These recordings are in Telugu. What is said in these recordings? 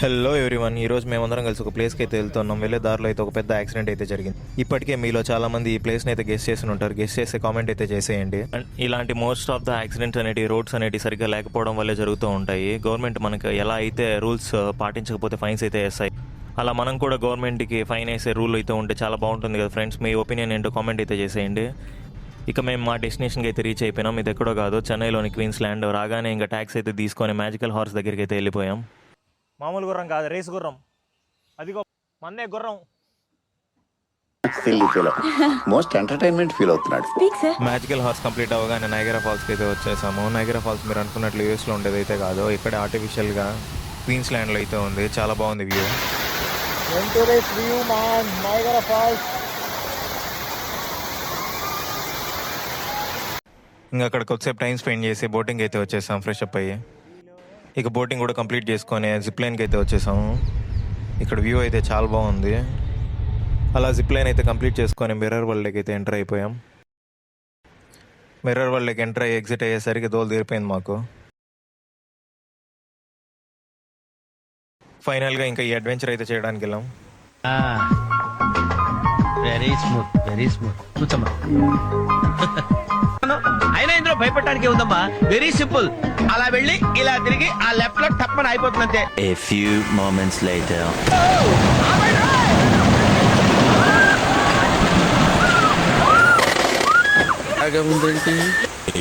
హలో ఎవ్రీవన్, ఈరోజు మేమందరం కలిసి ఒక ప్లేస్కి అయితే వెళ్తున్నాం. వెళ్ళే దారిలో అయితే ఒక పెద్ద యాక్సిడెంట్ అయితే జరిగింది. ఇప్పటికే మీలో చాలా మంది ఈ ప్లేస్ని అయితే గెస్ చేసి ఉంటారు. గెస్ చేసే కామెంట్ అయితే చేసేయండి. అండ్ ఇలాంటి మోస్ట్ ఆఫ్ ద యాక్సిడెంట్స్ అనేవి రోడ్స్ అనేవి సరిగ్గా లేకపోవడం వల్లే జరుగుతూ ఉంటాయి. గవర్నమెంట్ మనకు ఎలా అయితే రూల్స్ పాటించకపోతే ఫైన్స్ అయితే వేస్తాయి, అలా మనం కూడా గవర్నమెంట్కి ఫైన్ వేసే రూల్ అయితే ఉంటే చాలా బాగుంటుంది కదా ఫ్రెండ్స్. మీ ఒపీనియన్ ఏంటో కామెంట్ అయితే చేసేయండి. ఇక మేము మా డెస్టినేషన్కి అయితే రీచ్ అయిపోయినాం. ఇది ఎక్కడో కాదు, చెన్నైలోని క్వీన్స్ ల్యాండ్. రాగానే ఇంకా ట్యాక్సీ అయితే తీసుకొని మ్యాజికల్ హార్స్ దగ్గరికి అయితే వెళ్ళిపోయాం. మామూలు గుర్రం కాదు, రేసు గుర్రం. అదిగో మన్నే గుర్రం. మోస్ట్ ఎంటర్టైన్మెంట్ ఫీల్ అవుతున్నాడు. మ్యాజికల్ హార్స్ కంప్లీట్ అవ్వగానే నైగరా ఫాల్స్కి అయితే వచ్చేసాము. నైగరా ఫాల్స్ మీరు అనుకున్నట్లు యూఎస్లో ఉండేది అయితే కాదు, ఇక్కడ ఆర్టిఫిషియల్గా క్వీన్స్ ల్యాండ్లో అయితే ఉంది. చాలా బాగుంది వ్యూ. ఇంకా అక్కడ కొద్దిసేపు టైం స్పెండ్ చేసి బోటింగ్ అయితే వచ్చేసాం, ఫ్రెష్ అప్ అయ్యి. ఇక బోటింగ్ కూడా కంప్లీట్ చేసుకొని జిప్ లైన్కి అయితే వచ్చేసాము. ఇక్కడ వ్యూ అయితే చాలా బాగుంది. అలా జిప్ లైన్ అయితే కంప్లీట్ చేసుకొని మిర్రర్ వరల్డ్కి అయితే ఎంటర్ అయిపోయాం. మిర్రర్ వరల్డ్కి ఎంటర్ అయ్యి ఎగ్జిట్ అయ్యేసరికి దోలు తీరిపోయింది మాకు. ఫైనల్గా ఇంకా ఈ అడ్వెంచర్ అయితే చేయడానికి వెళ్ళాం. వెరీ స్మూత్ కూర్చోమ్మా. అయినా ఇందులో భయపడటానికి ఉందమ్మా, వెరీ సింపుల్. అలా వెళ్ళి ఇలా తిరిగి ఆ లెఫ్ట్ లో టప్పని అయిపోతుంది అంతే. A few moments later.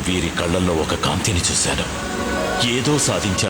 వీరి కళ్ళల్లో ఒక కాంతిని చూశాను. ఏదో సాధించారు.